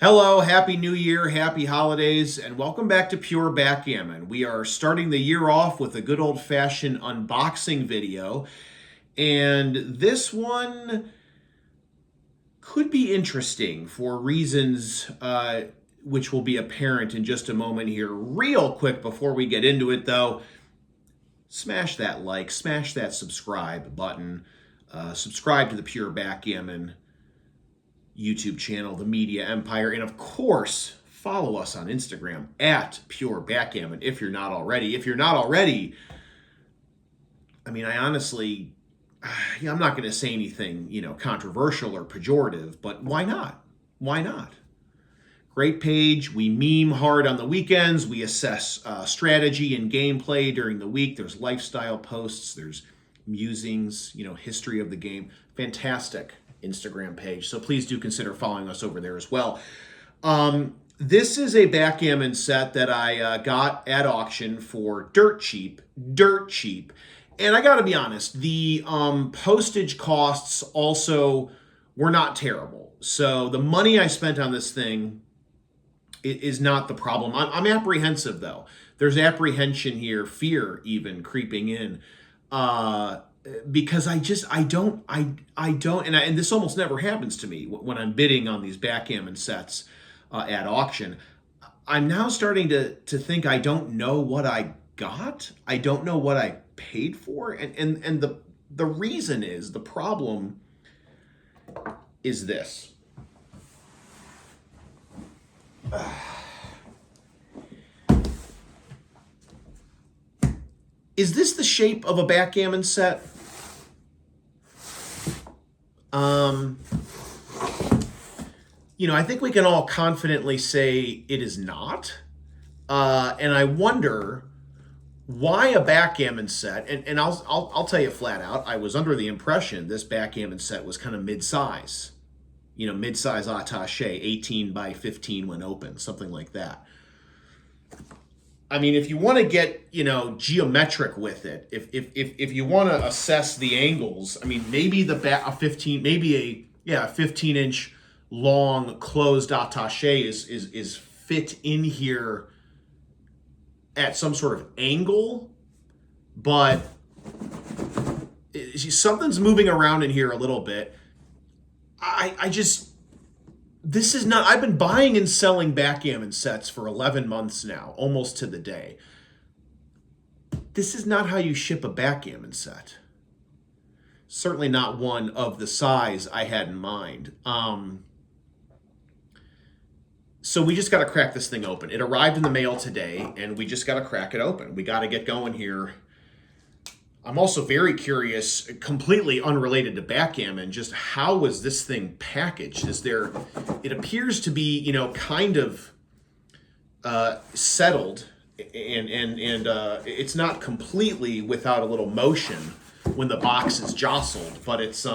Hello, Happy New Year, Happy Holidays, and welcome back to Pure Backgammon. We are starting the year off with a good old-fashioned unboxing video, and this one could be interesting for reasons which will be apparent in just a moment here. Real quick before we get into it, though, smash that like, smash that subscribe button, subscribe to the Pure Backgammon YouTube channel, the Media Empire, and of course, follow us on Instagram at Pure Backgammon if you're not already. If you're not already, I mean, I honestly, I'm not going to say anything, controversial or pejorative, but why not? Why not? Great page. We meme hard on the weekends. We assess strategy and gameplay during the week. There's lifestyle posts. There's musings, history of the game. Fantastic Instagram page. So please do consider following us over there as well. This is a backgammon set that I got at auction for dirt cheap. And I got to be honest, the postage costs also were not terrible. So the money I spent on this thing is not the problem. I'm apprehensive though. There's apprehension here, fear even creeping in. Because I don't, and this almost never happens to me when I'm bidding on these backgammon sets at auction. I'm now starting to think I don't know what I got. I don't know what I paid for, and the reason is, the problem is this. Is this the shape of a backgammon set? I think we can all confidently say it is not. And I wonder why a backgammon set, and I'll tell you flat out, I was under the impression this backgammon set was kind of mid-size. Mid-size attaché, 18 by 15 when open, something like that. I mean, if you want to get, geometric with it, if you want to assess the angles, I mean, maybe a 15-inch long closed attaché is fit in here at some sort of angle, but something's moving around in here a little bit. This is not, I've been buying and selling backgammon sets for 11 months now, almost to the day. This is not how you ship a backgammon set. Certainly not one of the size I had in mind. So we just got to crack this thing open. It arrived in the mail today, and we just got to crack it open. We got to get going here. I'm also very curious, completely unrelated to backgammon, just how was this thing packaged? It appears to be, kind of settled, and it's not completely without a little motion when the box is jostled, but it's,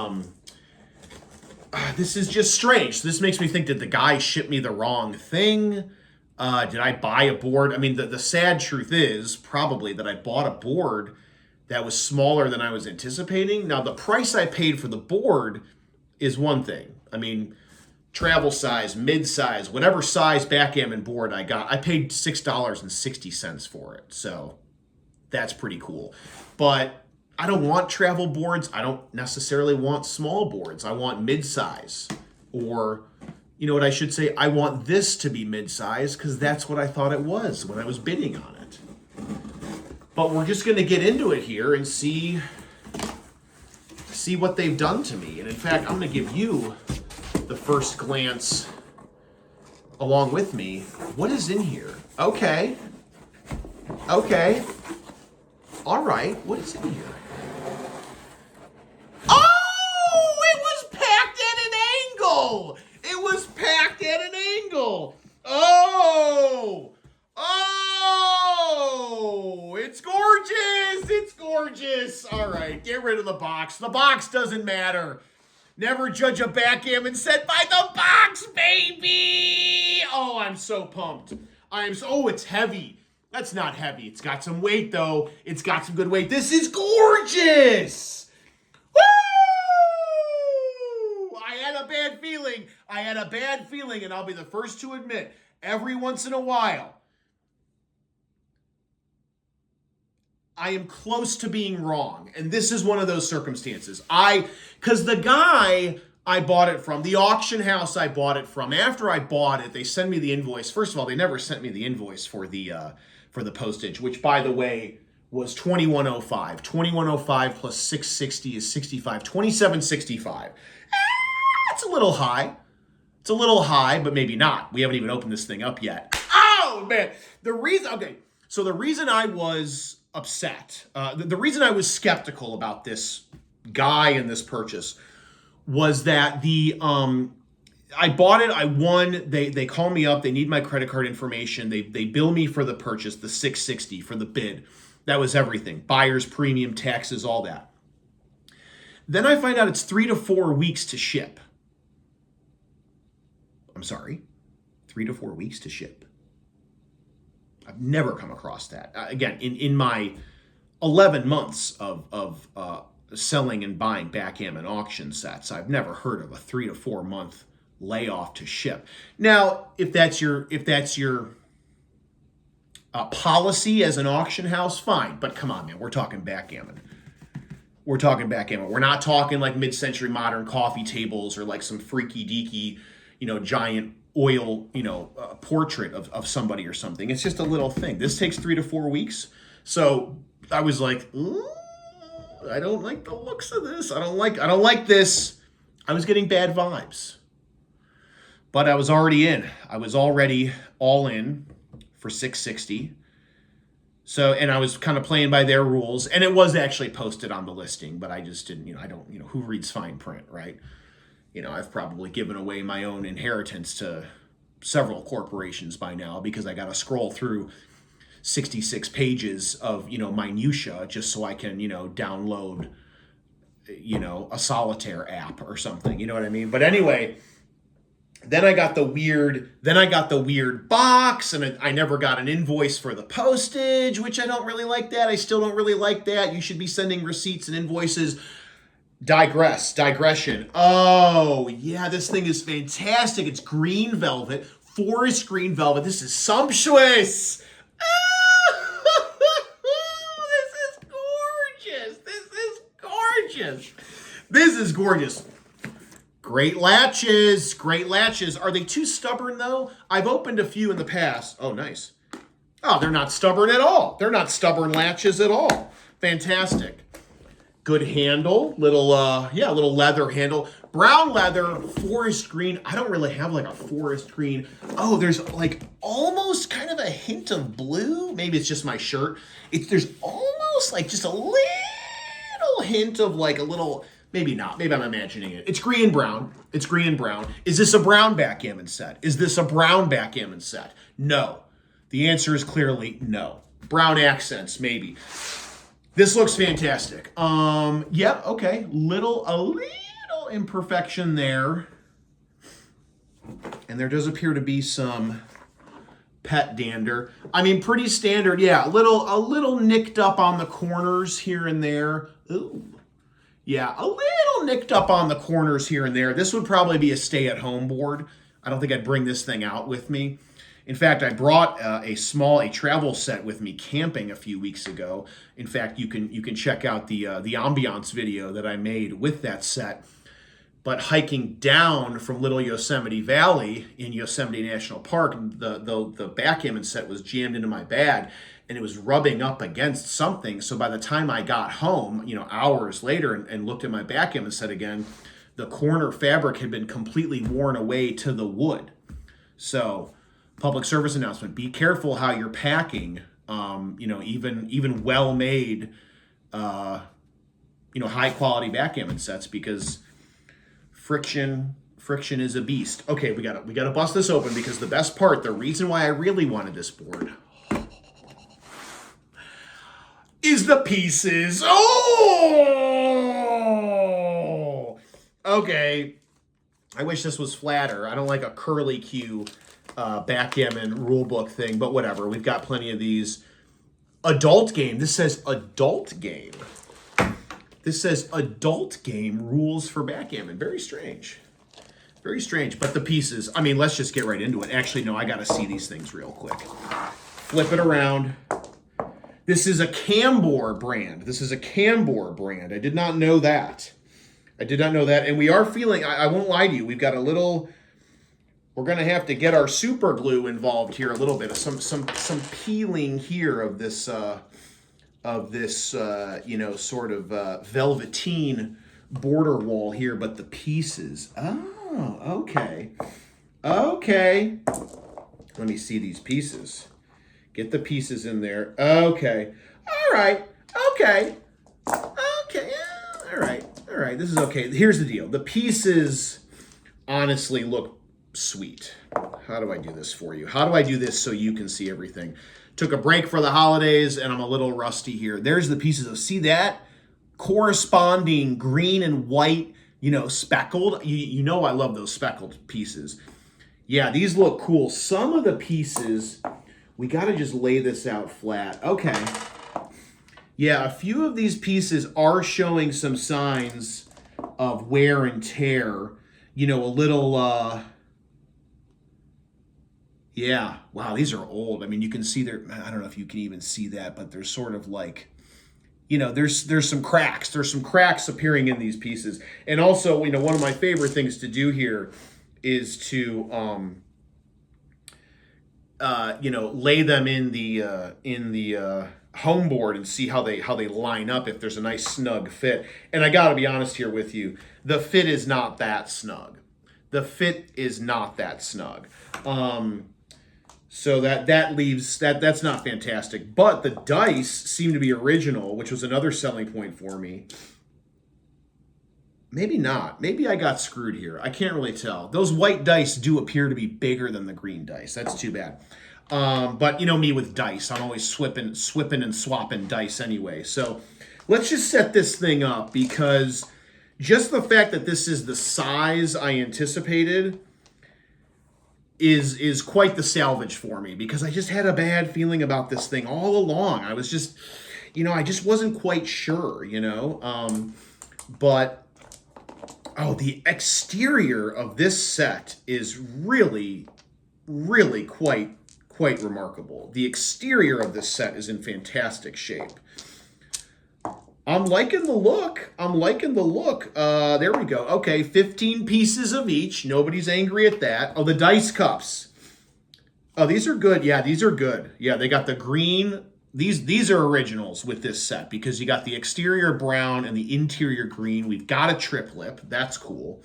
this is just strange. This makes me think, did the guy ship me the wrong thing? Did I buy a board? I mean, the sad truth is probably that I bought a board that was smaller than I was anticipating. Now, the price I paid for the board is one thing. I mean, travel size, mid-size, whatever size backgammon board I got, I paid $6.60 for it. So that's pretty cool. But I don't want travel boards. I don't necessarily want small boards. I want mid-size. Or, what I should say, I want this to be mid-size because that's what I thought it was when I was bidding on it. But we're just going to get into it here and see what they've done to me. And in fact, I'm going to give you the first glance along with me. What is in here? Okay. All right. What is in here? Oh, it was packed at an angle. Oh, it's gorgeous. All right, get rid of the box. The box doesn't matter. Never judge a backgammon set by the box, baby. Oh, I'm so pumped. Oh, it's heavy. That's not heavy. It's got some weight, though. It's got some good weight. This is gorgeous. Woo! I had a bad feeling. I had a bad feeling, and I'll be the first to admit, every once in a while, I am close to being wrong. And this is one of those circumstances. Because the guy I bought it from, the auction house I bought it from, after I bought it, they send me the invoice. First of all, they never sent me the invoice for the postage, which, by the way, was $21.05. $21.05 plus $6.60 is $65. $27.65. It's a little high. It's a little high, but maybe not. We haven't even opened this thing up yet. Oh, man. The reason I was upset, the reason I was skeptical about this guy and this purchase was that I bought it, I won, they call me up, they need my credit card information, they bill me for the purchase, the $660 for the bid. That was everything. Buyer's premium, taxes, all that. Then I find out it's 3 to 4 weeks to ship. I'm sorry, 3 to 4 weeks to ship. I've never come across that. Again, in my 11 months of selling and buying backgammon auction sets, I've never heard of a 3 to 4 month layoff to ship. Now, if that's your policy as an auction house, fine. But come on, man, we're talking backgammon. We're talking backgammon. We're not talking like mid-century modern coffee tables or like some freaky deaky, giant oil, portrait of somebody or something. It's just a little thing. This takes 3 to 4 weeks. So I was like, I don't like the looks of this. I don't like this. I was getting bad vibes. But I was already in. I was already all in for $660. So, and I was kind of playing by their rules, and it was actually posted on the listing, but I just didn't, I don't, who reads fine print, right? I've probably given away my own inheritance to several corporations by now because I got to scroll through 66 pages of, minutia just so I can, download, a solitaire app or something, you know what I mean? But anyway, then I got the weird box, and I never got an invoice for the postage, which I don't really like that. I still don't really like that. You should be sending receipts and invoices. Digression. Oh, yeah, this thing is fantastic. It's green velvet, forest green velvet. This is sumptuous. This is gorgeous. Great latches. Are they too stubborn, though? I've opened a few in the past. Oh, nice. Oh, they're not stubborn at all. They're not stubborn latches at all. Fantastic. Good handle. Little leather handle. Brown leather, forest green. I don't really have like a forest green. Oh, there's like almost kind of a hint of blue. Maybe it's just my shirt. There's almost like just a little hint of like a little... Maybe not. Maybe I'm imagining it. It's green and brown. Is this a brown backgammon set? No. The answer is clearly no. Brown accents, maybe. This looks fantastic. Yeah, okay. A little imperfection there. And there does appear to be some pet dander. I mean, pretty standard. Yeah, a little nicked up on the corners here and there. Ooh. Yeah, a little nicked up on the corners here and there. This would probably be a stay-at-home board. I don't think I'd bring this thing out with me. In fact, I brought a travel set with me camping a few weeks ago. In fact, you can check out the ambiance video that I made with that set. But hiking down from Little Yosemite Valley in Yosemite National Park, the backgammon set was jammed into my bag, and it was rubbing up against something. So by the time I got home, hours later, and looked at my backgammon set again, the corner fabric had been completely worn away to the wood. So, public service announcement: be careful how you're packing. Even well-made, high quality backgammon sets, because friction is a beast. Okay, we gotta bust this open, because the best part, the reason why I really wanted this board, is the pieces. Oh! Okay. I wish this was flatter. I don't like a curly Q backgammon rulebook thing, but whatever. We've got plenty of these. Adult game. This says adult game. Rules for backgammon. Very strange. Very strange, but the pieces, I mean, let's just get right into it. Actually, no, I got to see these things real quick. Flip it around. This is a Cambor brand. This is a Cambor brand. I did not know that. I did not know that. And we are feeling, I won't lie to you, we've got a little, we're going to have to get our super glue involved here a little bit. Some peeling here of this, you know, sort of velveteen border wall here, but the pieces, oh, okay. Okay. Let me see these pieces. Get the pieces in there. Okay. All right. Okay. Okay. All right. All right. This is okay. Here's the deal. The pieces honestly look sweet. How do I do this for you? How do I do this so you can see everything? Took a break for the holidays and I'm a little rusty here. There's the pieces of, see that? Corresponding green and white, you know, speckled. You know I love those speckled pieces. Yeah, these look cool. Some of the pieces, we got to just lay this out flat. Okay. Yeah, a few of these pieces are showing some signs of wear and tear. You know, a little, yeah. Wow, these are old. I mean, you can see there, I don't know if you can even see that, but there's sort of like, you know, there's some cracks. There's some cracks appearing in these pieces. And also, you know, one of my favorite things to do here is to, you know, lay them in the home board and see how they line up if there's a nice snug fit. And I got to be honest here with you, the fit is not that snug. The fit is not that snug. So that leaves, that's not fantastic. But the dice seem to be original, which was another selling point for me. Maybe not. Maybe I got screwed here. I can't really tell. Those white dice do appear to be bigger than the green dice. That's too bad. But you know me with dice. I'm always swipping and swapping dice anyway. So let's just set this thing up, because just the fact that this is the size I anticipated is quite the salvage for me, because I just had a bad feeling about this thing all along. I was just, you know, I just wasn't quite sure, you know. But, oh, the exterior of this set is really, really quite remarkable. The exterior of this set is in fantastic shape. I'm liking the look. I'm liking the look. There we go. Okay, 15 pieces of each. Nobody's angry at that. Oh, the dice cups. Oh, these are good. Yeah, these are good. Yeah, they got the green. These are originals with this set, because you got the exterior brown and the interior green. We've got a triplet. That's cool.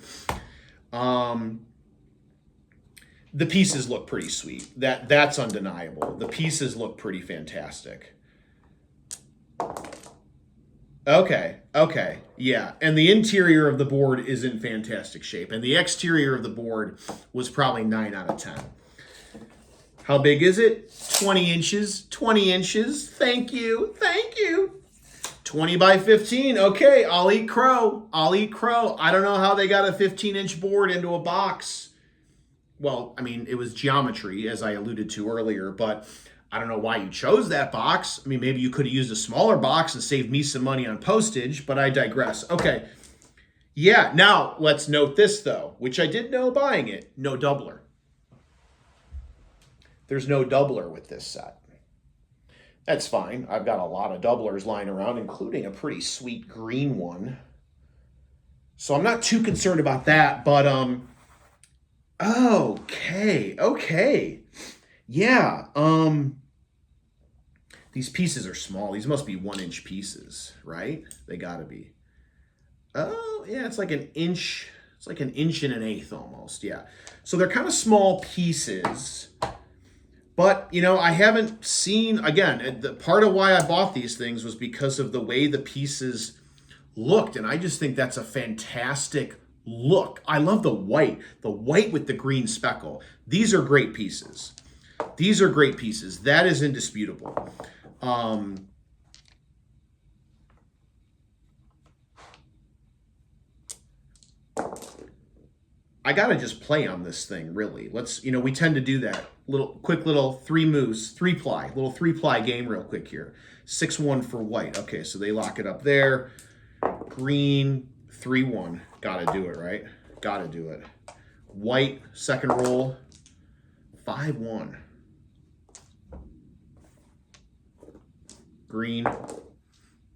The pieces look pretty sweet. That's undeniable. The pieces look pretty fantastic. Okay, yeah. And the interior of the board is in fantastic shape. And the exterior of the board was probably 9 out of 10. How big is it? 20 inches. 20 inches. Thank you. 20 by 15. Okay, I'll eat crow. I don't know how they got a 15-inch board into a box. Well, I mean, it was geometry, as I alluded to earlier, but I don't know why you chose that box. I mean, maybe you could have used a smaller box and saved me some money on postage, but I digress. Okay. Yeah, now let's note this, though, which I did know buying it. No doubler. There's no doubler with this set. That's fine. I've got a lot of doublers lying around, including a pretty sweet green one. So I'm not too concerned about that, but, okay. Yeah, these pieces are small. These must be 1-inch pieces, right? They gotta be. Oh, yeah, it's like an inch. It's like an inch and an eighth almost, yeah. So they're kind of small pieces, but, you know, I haven't seen, again, the part of why I bought these things was because of the way the pieces looked, and I just think that's a fantastic look. I love the white with the green speckle. These are great pieces. These are great pieces. That is indisputable. I got to just play on this thing, really. Let's, you know, we tend to do that. Quick little 3-ply game real quick here. 6-1 for white. Okay, so they lock it up there. Green, 3-1. Got to do it, right? Got to do it. White, second roll, 5-1. Green,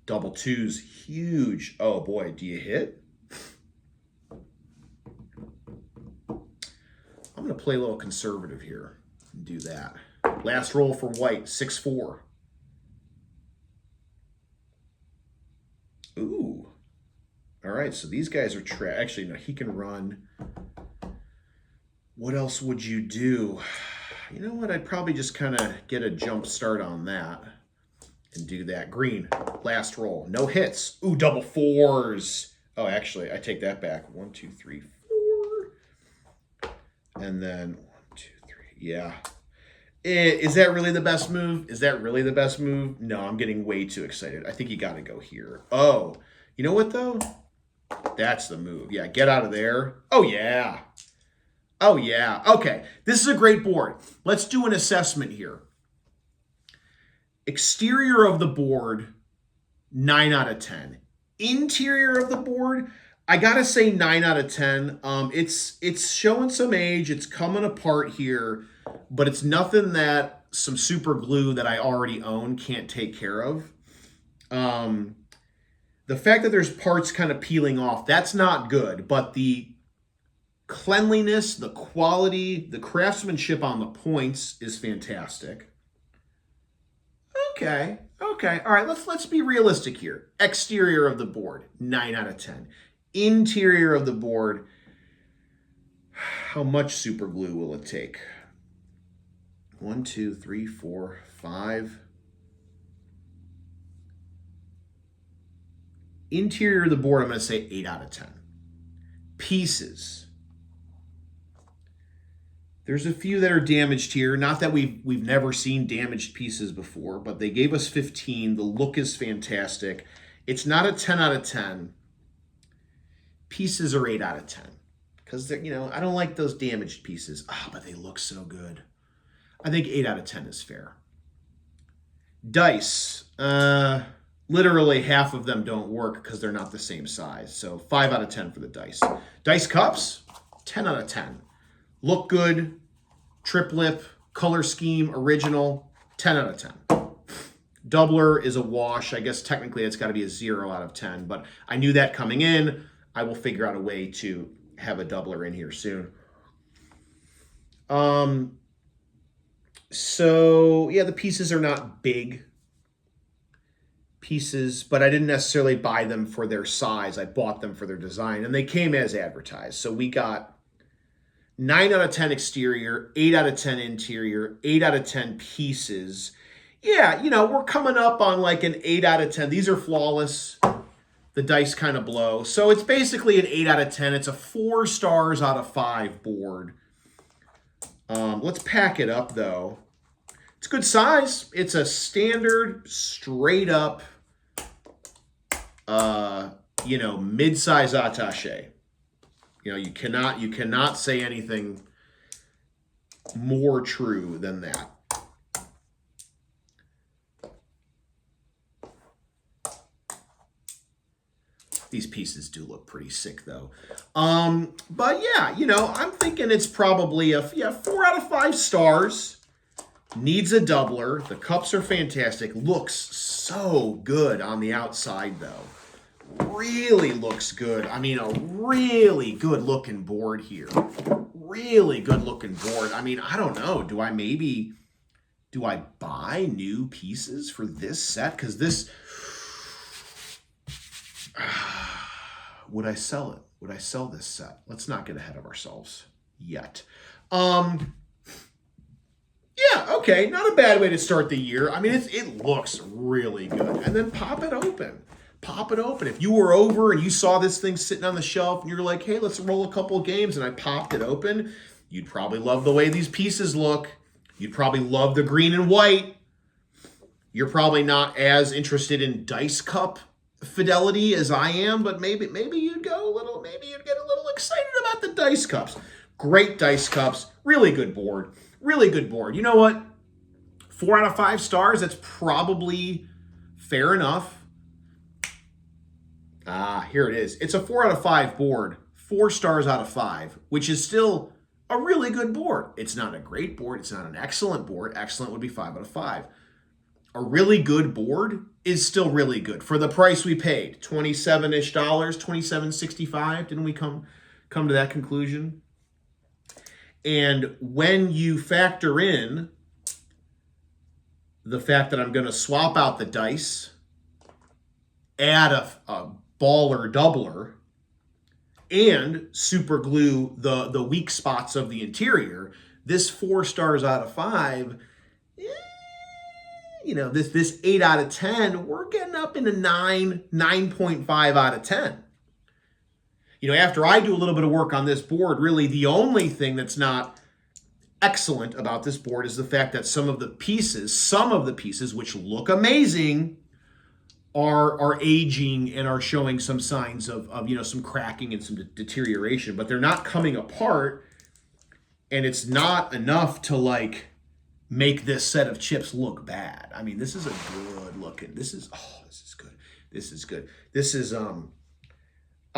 double twos, huge. Oh boy, do you hit? I'm gonna play a little conservative here and do that. Last roll for white, 6-4. Ooh. All right, so these guys are actually, no, he can run. What else would you do? You know what? I'd probably just kind of get a jump start on that and do that. Green, last roll. No hits. Ooh, double fours. Oh, actually, I take that back. 1, 2, 3, 4. And then 1, 2, 3. Yeah. Is that really the best move? Is that really the best move? No, I'm getting way too excited. I think you got to go here. Oh, you know what, though? That's the move. Yeah, get out of there. Oh, yeah. Oh, yeah. Okay, this is a great board. Let's do an assessment here. Exterior of the board, 9 out of 10. Interior of the board, I got to say 9 out of 10. It's showing some age. It's coming apart here, but it's nothing that some super glue that I already own can't take care of. The fact that there's parts kind of peeling off, that's not good, but the cleanliness, the quality, the craftsmanship on the points is fantastic. Okay. All right, let's be realistic here. Exterior of the board, 9 out of 10. Interior of the board, how much super glue will it take? 1, 2, 3, 4, 5. Interior of the board, I'm going to say 8 out of 10. Pieces. There's a few that are damaged here. Not that we've never seen damaged pieces before, but they gave us 15. The look is fantastic. It's not a 10 out of 10. Pieces are 8 out of 10. Because they're, I don't like those damaged pieces. But they look so good. I think 8 out of 10 is fair. Dice. Literally half of them don't work because they're not the same size. So 5 out of 10 for the dice. Dice cups, 10 out of 10. Look good, trip lip, color scheme, original, 10 out of 10. Doubler is a wash. I guess technically it's got to be a 0 out of 10, but I knew that coming in. I will figure out a way to have a doubler in here soon. So yeah, the pieces are not big pieces, but I didn't necessarily buy them for their size. I bought them for their design, and they came as advertised. So we got 9 out of 10 exterior, 8 out of 10 interior, 8 out of 10 pieces. Yeah, we're coming up on like an 8 out of 10. These are flawless. The dice kind of blow. So it's basically an 8 out of 10. It's a 4 stars out of 5 board. Let's pack it up, though. It's good size. It's a standard, straight up, mid-size attaché. You cannot say anything more true than that. These pieces do look pretty sick, though. But yeah, I'm thinking it's probably a 4 out of 5 stars. Needs a doubler. The cups are fantastic. Looks so good on the outside, though. Really looks good. I mean, a really good looking board here. Really good looking board. I mean, I don't know. Do I buy new pieces for this set? Because this, would I sell it? Would I sell this set? Let's not get ahead of ourselves yet. Yeah, okay, not a bad way to start the year. I mean, it looks really good. And then pop it open. Pop it open. If you were over and you saw this thing sitting on the shelf and you're like, hey, let's roll a couple of games, and I popped it open, you'd probably love the way these pieces look. You'd probably love the green and white. You're probably not as interested in dice cup fidelity as I am, but maybe you'd get a little excited about the dice cups. Great dice cups. Really good board. Really good board. You know what? 4 out of 5 stars, that's probably fair enough. Here it is. It's a 4 out of 5 board 4 stars out of 5, which is still a really good board. It's not a great board. It's not an excellent board. Excellent would be 5 out of 5. A really good board is still really good for the price we paid, $27-ish, $27.65. Didn't we come to that conclusion? And when you factor in the fact that I'm going to swap out the dice, add a baller doubler, and super glue the weak spots of the interior, this 4 stars out of 5, this 8 out of 10, we're getting up into 9.5 out of 10. After I do a little bit of work on this board, really the only thing that's not excellent about this board is the fact that some of the pieces which look amazing are aging and are showing some signs of some cracking and some deterioration, but they're not coming apart, and it's not enough to make this set of chips look bad. I mean, this is a good looking. This is good. This is I'm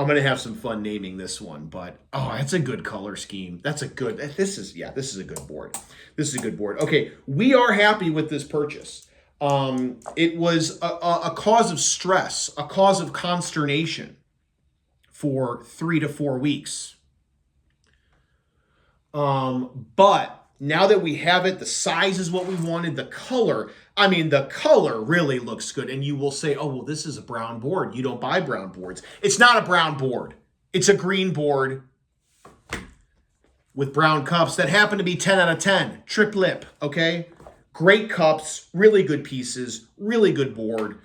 going to have some fun naming this one, but that's a good color scheme. This is a good board. This is a good board. Okay, we are happy with this purchase. It was a cause of stress, a cause of consternation for 3 to 4 weeks. But now that we have it, the size is what we wanted, the color really looks good. And you will say, oh, well, this is a brown board. You don't buy brown boards. It's not a brown board. It's a green board with brown cups that happen to be 10 out of 10. Trip lip, okay? Great cups, really good pieces, really good board.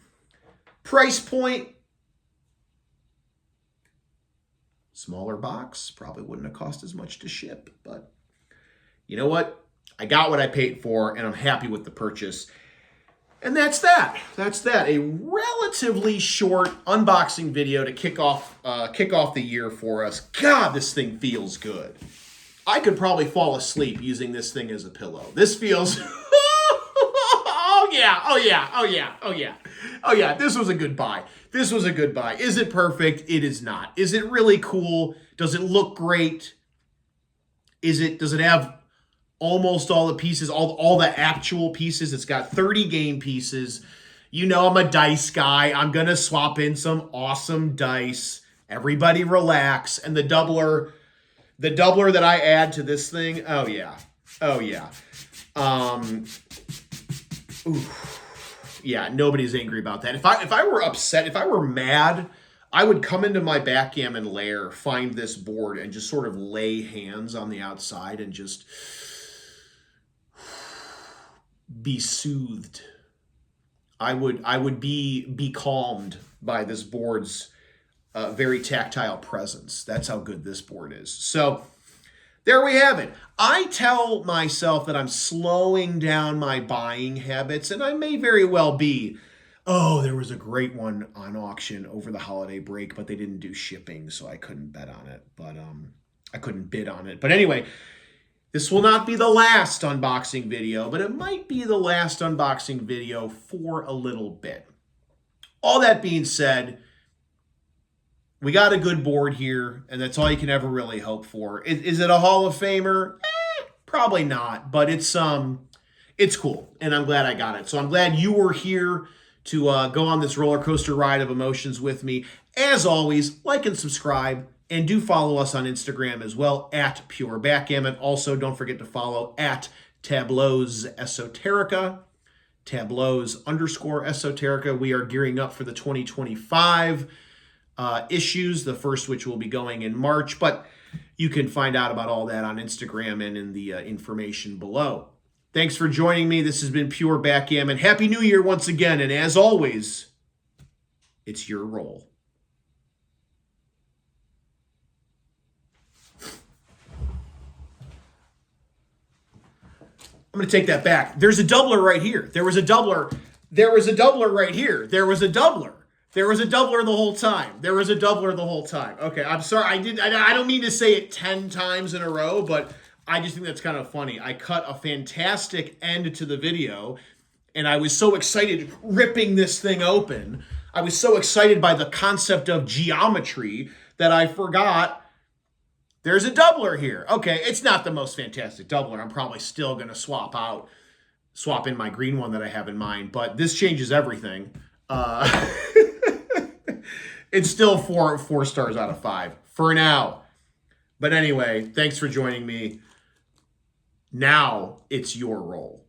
Price point, smaller box, probably wouldn't have cost as much to ship, but you know what? I got what I paid for, and I'm happy with the purchase. And that's that. That's that. A relatively short unboxing video to kick off the year for us. God, this thing feels good. I could probably fall asleep using this thing as a pillow. This feels... Oh yeah. This was a good buy. Is it perfect? It is not. Is it really cool? Does it look great? Does it have almost all the pieces, all the actual pieces? It's got 30 game pieces. I'm a dice guy. I'm going to swap in some awesome dice. Everybody relax. And the doubler that I add to this thing, oh yeah. Yeah, nobody's angry about that. If I were upset, if I were mad, I would come into my backgammon lair, find this board, and just sort of lay hands on the outside and just be soothed. I would be calmed by this board's very tactile presence. That's how good this board is. So there we have it. I tell myself that I'm slowing down my buying habits, and I may very well be. Oh, there was a great one on auction over the holiday break, but they didn't do shipping, so I couldn't bet on it. But I couldn't bid on it. But anyway, this will not be the last unboxing video, but it might be the last unboxing video for a little bit. All that being said, we got a good board here, and that's all you can ever really hope for. Is it a Hall of Famer? Probably not, but it's cool, and I'm glad I got it. So I'm glad you were here to go on this roller coaster ride of emotions with me. As always, like and subscribe, and do follow us on Instagram as well, at Pure Backgammon. Also, don't forget to follow at Tableaus Esoterica, Tableaus_Esoterica. We are gearing up for the 2025 issues, the first which will be going in March, but you can find out about all that on Instagram and in the information below. Thanks for joining me. This has been Pure Backgammon. Happy New Year once again, and as always, it's your roll. I'm going to take that back. There's a doubler right here. There was a doubler right here. There was a doubler the whole time. Okay, I'm sorry. I don't mean to say it 10 times in a row, but I just think that's kind of funny. I cut a fantastic end to the video, and I was so excited ripping this thing open. I was so excited by the concept of geometry that I forgot There's a doubler here. Okay, it's not the most fantastic doubler. I'm probably still going to swap in my green one that I have in mind, but this changes everything. It's still four stars out of 5 for now. But anyway, thanks for joining me. Now it's your role.